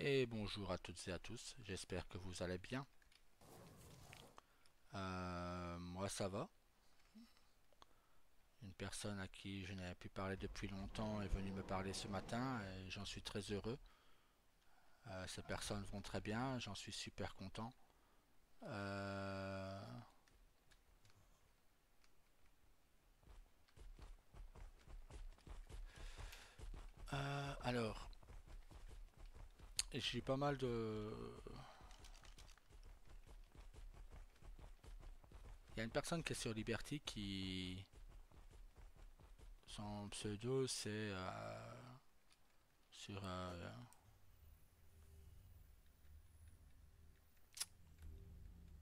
Et bonjour à toutes et à tous, j'espère que vous allez bien. Moi ça va. Une personne à qui je n'avais plus parlé depuis longtemps est venue me parler ce matin et j'en suis très heureux. Ces personnes vont très bien, j'en suis super content. Euh, alors, j'ai eu pas mal de... Il y a une personne qui est sur Liberty qui... Son pseudo c'est... sur,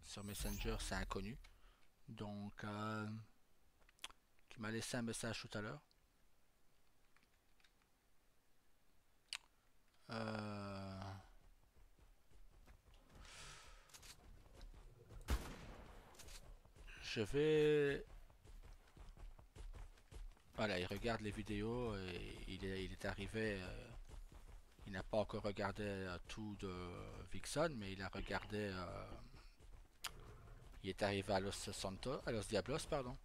sur Messenger c'est inconnu. Donc, qui m'a laissé un message tout à l'heure. Euh, je vais... Voilà, il regarde les vidéos et il est arrivé... il n'a pas encore regardé tout de Vixen, mais il a regardé... il est arrivé à Los Santos, à Los Diablos, pardon.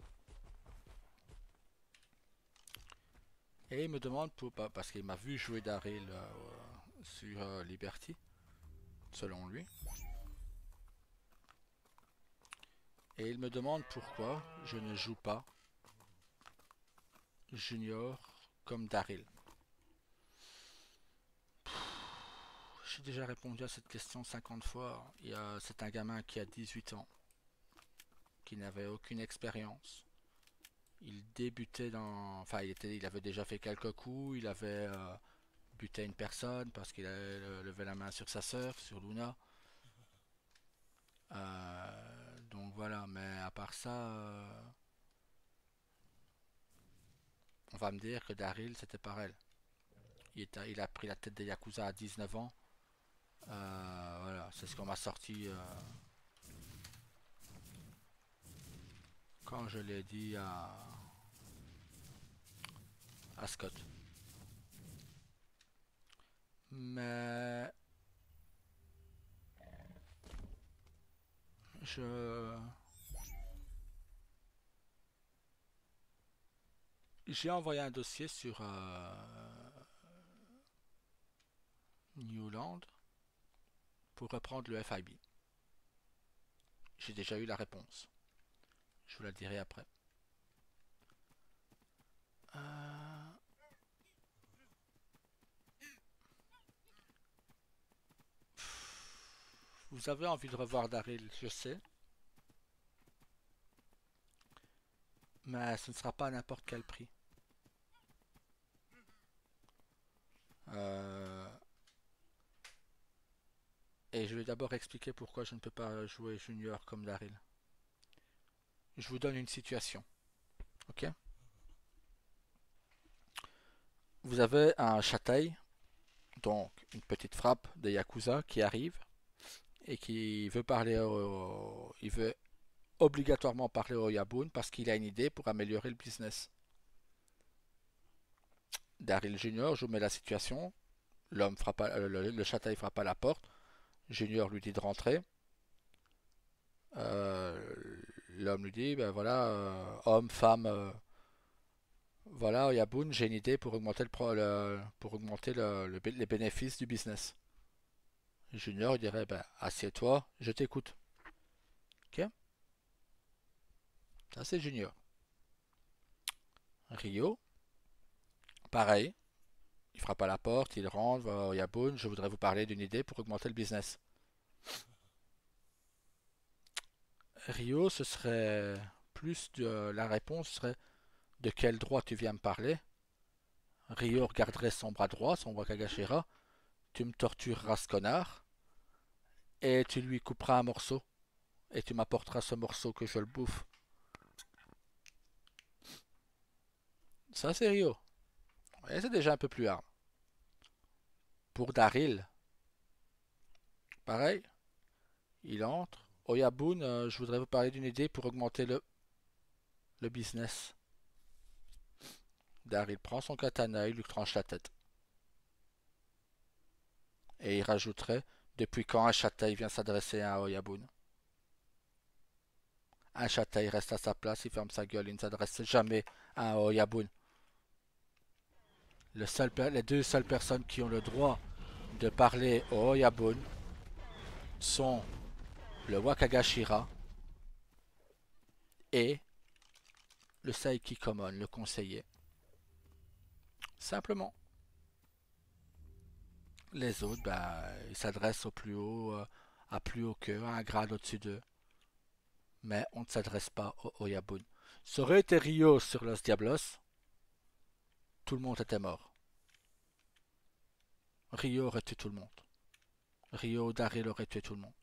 Et il me demande, parce qu'il m'a vu jouer Daryl sur Liberty, selon lui. Et il me demande pourquoi je ne joue pas Junior comme Daryl. J'ai déjà répondu à cette question 50 fois. C'est un gamin qui a 18 ans, qui n'avait aucune expérience. Il débutait dans... Enfin, il avait déjà fait quelques coups, il avait buté une personne parce qu'il avait levé la main sur sa sœur, sur Luna. Donc voilà, mais à part ça, on va me dire que Daryl, c'était pareil. Il a pris la tête des Yakuza à 19 ans. Voilà, c'est ce qu'on m'a sorti quand je l'ai dit à Scott. Mais je j'ai envoyé un dossier sur Newland pour reprendre le FIB. J'ai déjà eu la réponse. Je vous la dirai après. Euh, vous avez envie de revoir Daryl, je sais, mais ce ne sera pas à n'importe quel prix. Euh, et je vais d'abord expliquer pourquoi je ne peux pas jouer Junior comme Daryl. Je vous donne une situation, ok? Vous avez un châtail, donc une petite frappe de Yakuza qui arrive et qui veut parler il veut obligatoirement parler au Yabun parce qu'il a une idée pour améliorer le business. Daryl Junior, je vous mets la situation. L'homme frappe le châtail frappe à la porte. Junior lui dit de rentrer. Euh, L'homme lui dit, ben voilà, homme, femme, voilà, Yabun, j'ai une idée pour augmenter, pour augmenter les bénéfices du business. Junior il dirait, ben assieds-toi, je t'écoute. Ok? Ça c'est Junior. Rio, pareil. Il frappe à la porte, il rentre, Yabun, je voudrais vous parler d'une idée pour augmenter le business. Rio, ce serait plus de la réponse serait de quel droit tu viens me parler. Rio regarderait son bras droit, son bras Kagashira. Tu me tortureras ce connard et tu lui couperas un morceau et tu m'apporteras ce morceau que je le bouffe. Ça c'est Rio. Et c'est déjà un peu plus hard. Pour Daryl, pareil, il entre. Oyabun, je voudrais vous parler d'une idée pour augmenter le business. Daryl prend son katana, il lui tranche la tête. Et il rajouterait, depuis quand un châtaï vient s'adresser à un Oyabun? Un châtaï reste à sa place, il ferme sa gueule, il ne s'adresse jamais à un Oyabun. Les deux seules personnes qui ont le droit de parler au Oyabun sont le Wakagashira et le Saiki Common, le conseiller. Simplement. Les autres, ben, ils s'adressent au plus haut, à plus haut qu'eux, à un grade au-dessus d'eux. Mais on ne s'adresse pas au Oyabun. Ça aurait été Rio sur Los Diablos, tout le monde était mort. Rio aurait tué tout le monde. Rio ou Daryl aurait tué tout le monde.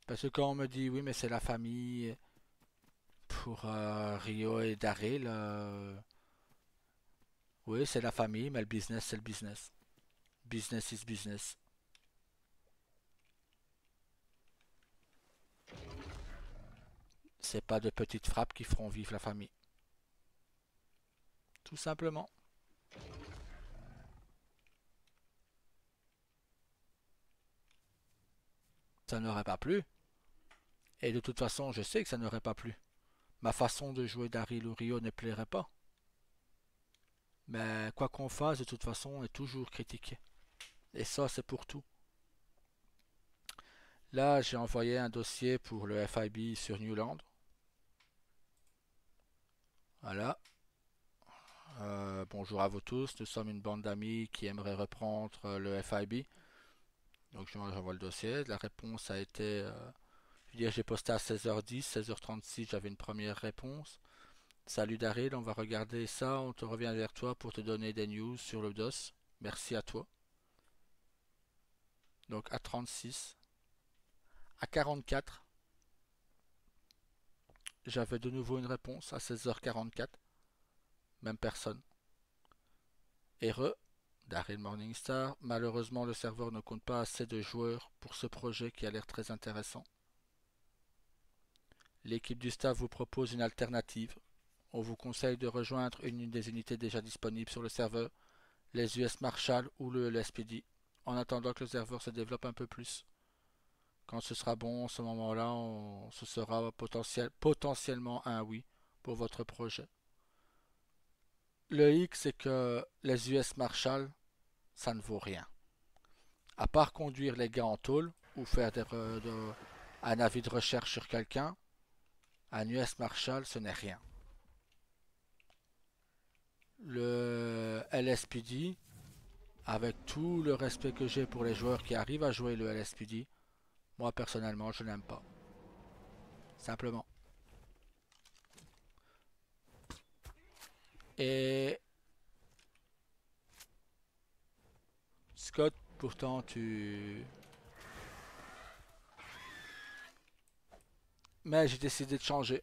Parce que quand on me dit oui mais c'est la famille pour Rio et Daryl, oui c'est la famille mais le business c'est le business. Business is business. C'est pas de petites frappes qui feront vivre la famille. Tout simplement. Ça n'aurait pas plu. Et de toute façon je sais que ça n'aurait pas plu. Ma façon de jouer Daryl ou Rio ne plairait pas. Mais quoi qu'on fasse, de toute façon, on est toujours critiqué. Et ça, c'est pour tout. Là, j'ai envoyé un dossier pour le FIB sur Newland. Voilà. Bonjour à vous tous. Nous sommes une bande d'amis qui aimeraient reprendre le FIB. Donc, j'envoie le dossier. La réponse a été... je veux dire, j'ai posté à 16h10, 16h36, j'avais une première réponse. Salut Daryl, on va regarder ça. On te revient vers toi pour te donner des news sur le DOS. Merci à toi. Donc, à 36. À 44, j'avais de nouveau une réponse à 16h44. Même personne. Heureux, Daryl Morningstar. Malheureusement, le serveur ne compte pas assez de joueurs pour ce projet qui a l'air très intéressant. L'équipe du staff vous propose une alternative. On vous conseille de rejoindre une des unités déjà disponibles sur le serveur, les US Marshall ou le LSPD, en attendant que le serveur se développe un peu plus. Quand ce sera bon, à ce moment-là, ce sera potentiellement un oui pour votre projet. Le hic, c'est que les US Marshall, ça ne vaut rien. À part conduire les gars en tôle ou faire un avis de recherche sur quelqu'un, un US Marshall, ce n'est rien. Le LSPD, avec tout le respect que j'ai pour les joueurs qui arrivent à jouer le LSPD, moi personnellement, je n'aime pas. Simplement. Et Scott, pourtant, Mais j'ai décidé de changer.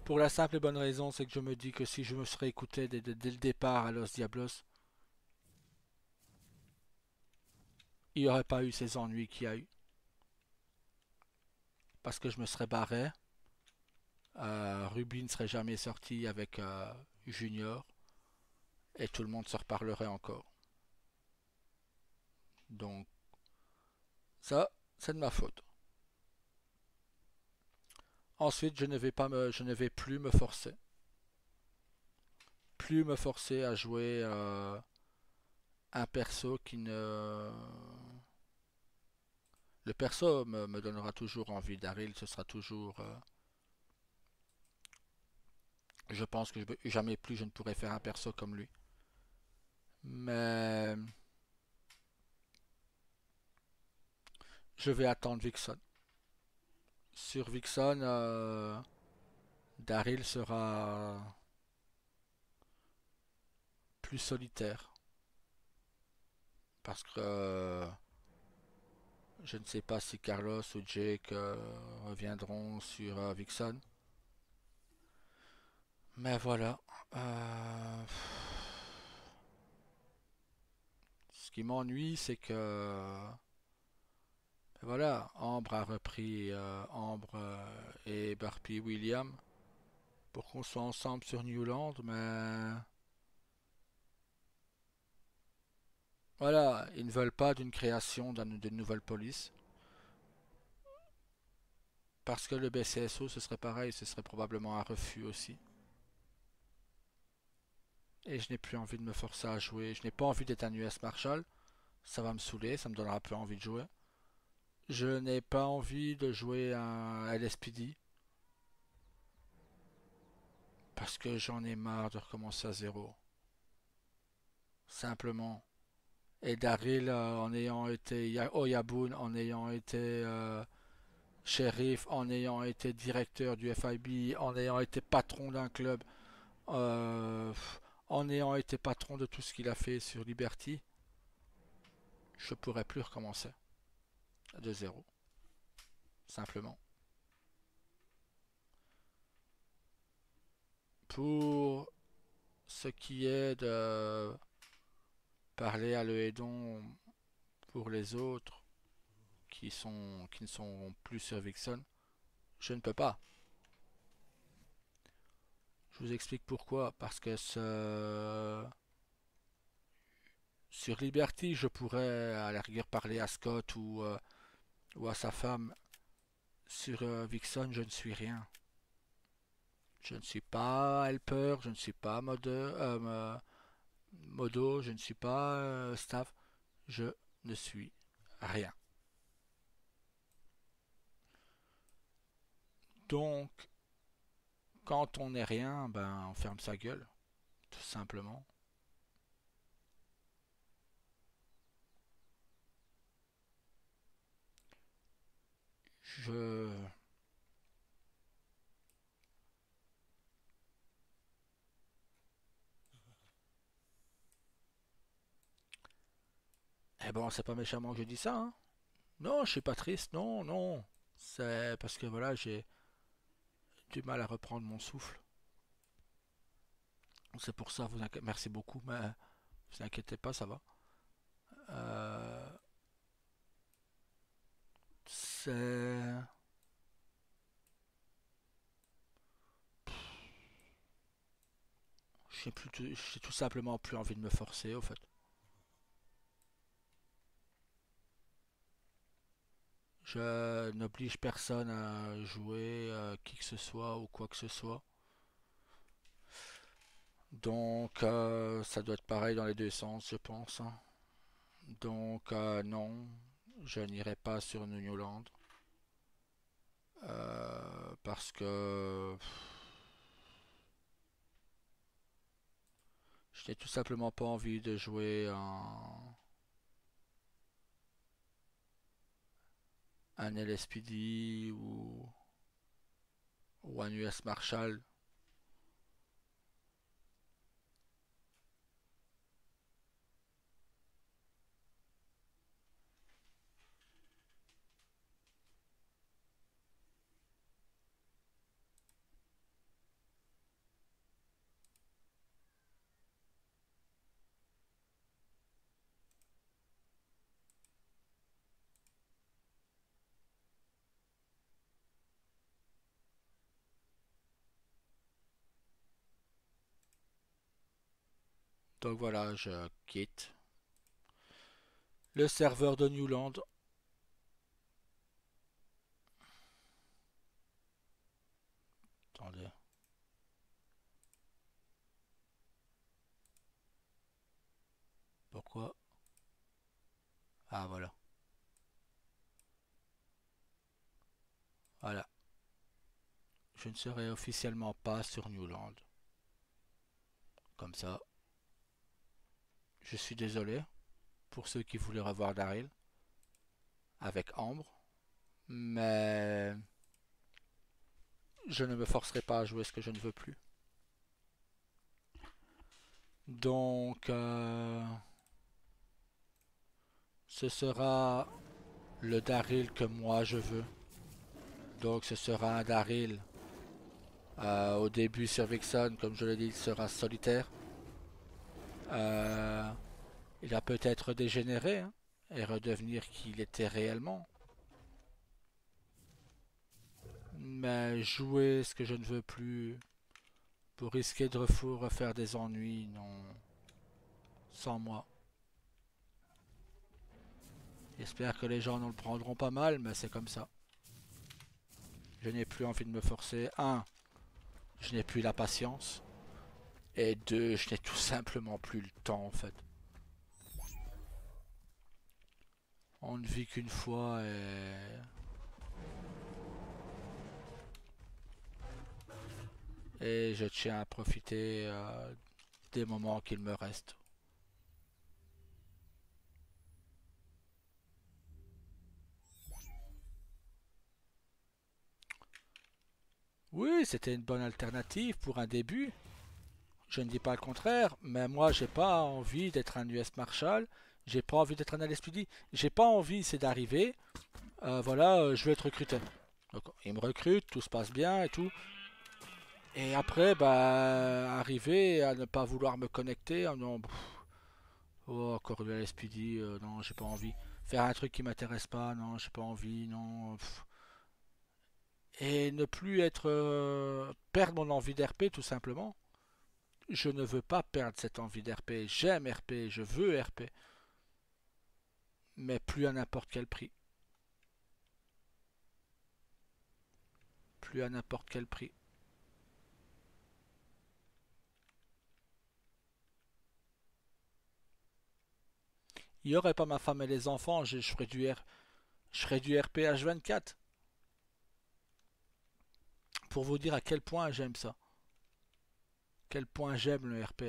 Pour la simple et bonne raison, c'est que je me dis que si je me serais écouté dès le départ à Los Diablos, il n'y aurait pas eu ces ennuis qu'il y a eu. Parce que je me serais barré. Ruby ne serait jamais sorti avec Junior. Et tout le monde se reparlerait encore. Donc, ça, c'est de ma faute. Ensuite, je ne vais plus me forcer. Plus me forcer à jouer un perso qui ne... Le perso me donnera toujours envie. Daryl, ce sera toujours... je pense que jamais plus je ne pourrai faire un perso comme lui. Mais je vais attendre Vixen. Sur Vixen, Daryl sera plus solitaire. Parce que je ne sais pas si Carlos ou Jake reviendront sur Vixen. Mais voilà. Ce qui m'ennuie, c'est que voilà, Ambre a repris Ambre et Barbie William pour qu'on soit ensemble sur Newland, mais voilà, ils ne veulent pas d'une création d'une nouvelle police. Parce que le BCSO, ce serait pareil, ce serait probablement un refus aussi. Et je n'ai plus envie de me forcer à jouer. Je n'ai pas envie d'être un US Marshal. Ça va me saouler, ça me donnera plus envie de jouer. Je n'ai pas envie de jouer un LSPD. Parce que j'en ai marre de recommencer à zéro. Simplement. Et Daryl, en ayant été Oyabun, en ayant été shérif, en ayant été directeur du FIB, en ayant été patron d'un club, euh, en ayant été patron de tout ce qu'il a fait sur Liberty, je pourrais plus recommencer de zéro, simplement. Pour ce qui est de parler à l'Eudon pour les autres qui ne sont plus sur Vixen, je ne peux pas. Je vous explique pourquoi. Parce que sur Liberty, je pourrais à la rigueur parler à Scott ou à sa femme. Sur Vixen, je ne suis rien. Je ne suis pas helper, je ne suis pas modo, je ne suis pas staff. Je ne suis rien. Donc, quand on n'est rien, ben on ferme sa gueule, tout simplement. Je... Eh bon, c'est pas méchamment que je dis ça, hein. Non, je suis pas triste, non, non. C'est parce que voilà, j'ai du mal à reprendre mon souffle. C'est pour ça, merci beaucoup, mais vous inquiétez pas, ça va. Euh, c'est... J'ai tout simplement plus envie de me forcer, au fait. Je n'oblige personne à jouer qui que ce soit ou quoi que ce soit. Donc, ça doit être pareil dans les deux sens, je pense, hein. Donc, non, je n'irai pas sur New Land. Parce que je n'ai tout simplement pas envie de jouer un LSPD ou un US Marshal. Donc voilà, je quitte le serveur de Newland. Attendez. Pourquoi? Ah voilà. Voilà. Je ne serai officiellement pas sur Newland. Comme ça. Je suis désolé pour ceux qui voulaient revoir Daryl avec Ambre. Mais je ne me forcerai pas à jouer ce que je ne veux plus. Donc, ce sera le Daryl que moi je veux. Donc, ce sera un Daryl. Au début sur Vixen, comme je l'ai dit, il sera solitaire. Euh, il va peut-être dégénérer hein, et redevenir qui il était réellement. Mais jouer ce que je ne veux plus, Pour risquer de refaire des ennuis, non. Sans moi. J'espère que les gens ne le prendront pas mal, mais c'est comme ça. Je n'ai plus envie de me forcer. Un, je n'ai plus la patience. Et deux, je n'ai tout simplement plus le temps en fait. On ne vit qu'une fois et je tiens à profiter des moments qu'il me reste. Oui, c'était une bonne alternative pour un début. Je ne dis pas le contraire, mais moi j'ai pas envie d'être un US Marshal, j'ai pas envie d'être un LSPD, j'ai pas envie c'est d'arriver, voilà, je veux être recruté. Donc ils me recrutent, tout se passe bien et tout. Et après, bah, arriver à ne pas vouloir me connecter, non, oh, encore le LSPD, non, j'ai pas envie. Faire un truc qui m'intéresse pas, non, j'ai pas envie, non. Et ne plus être, perdre mon envie d'RP tout simplement. Je ne veux pas perdre cette envie d'RP. J'aime RP, je veux RP, mais plus à n'importe quel prix. Plus à n'importe quel prix. Il n'y aurait pas ma femme et les enfants, je ferais du RP H24. Pour vous dire à quel point j'aime ça. Quel point j'aime le RP.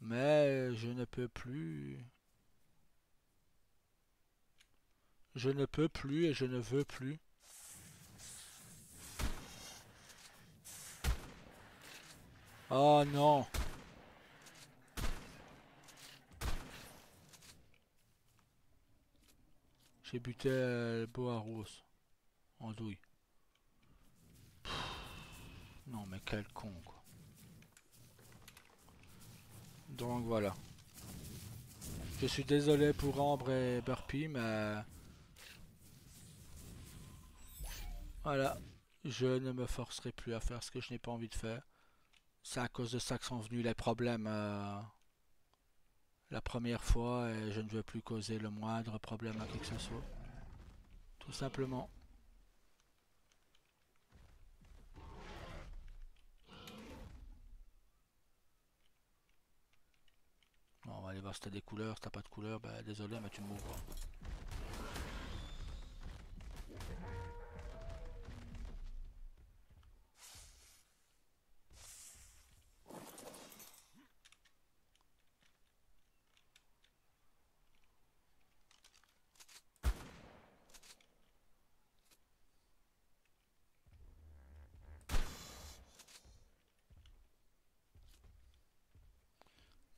Mais je ne peux plus. Je ne peux plus et je ne veux plus. Oh non. J'ai buté le Boaros en douille. Non mais quel con quoi. Donc voilà. Je suis désolé pour Ambre et Burpee, mais voilà. Je ne me forcerai plus à faire ce que je n'ai pas envie de faire. C'est à cause de ça que sont venus les problèmes la première fois et je ne veux plus causer le moindre problème à qui que ce soit. Tout simplement. Bon, on va aller voir si t'as des couleurs. Si t'as pas de couleurs, bah désolé, mais tu mourras.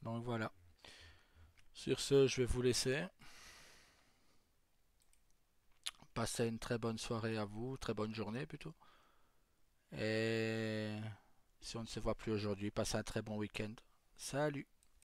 Donc voilà. Sur ce, je vais vous laisser. Passez une très bonne soirée à vous, très bonne journée plutôt. Et si on ne se voit plus aujourd'hui, passez un très bon week-end. Salut!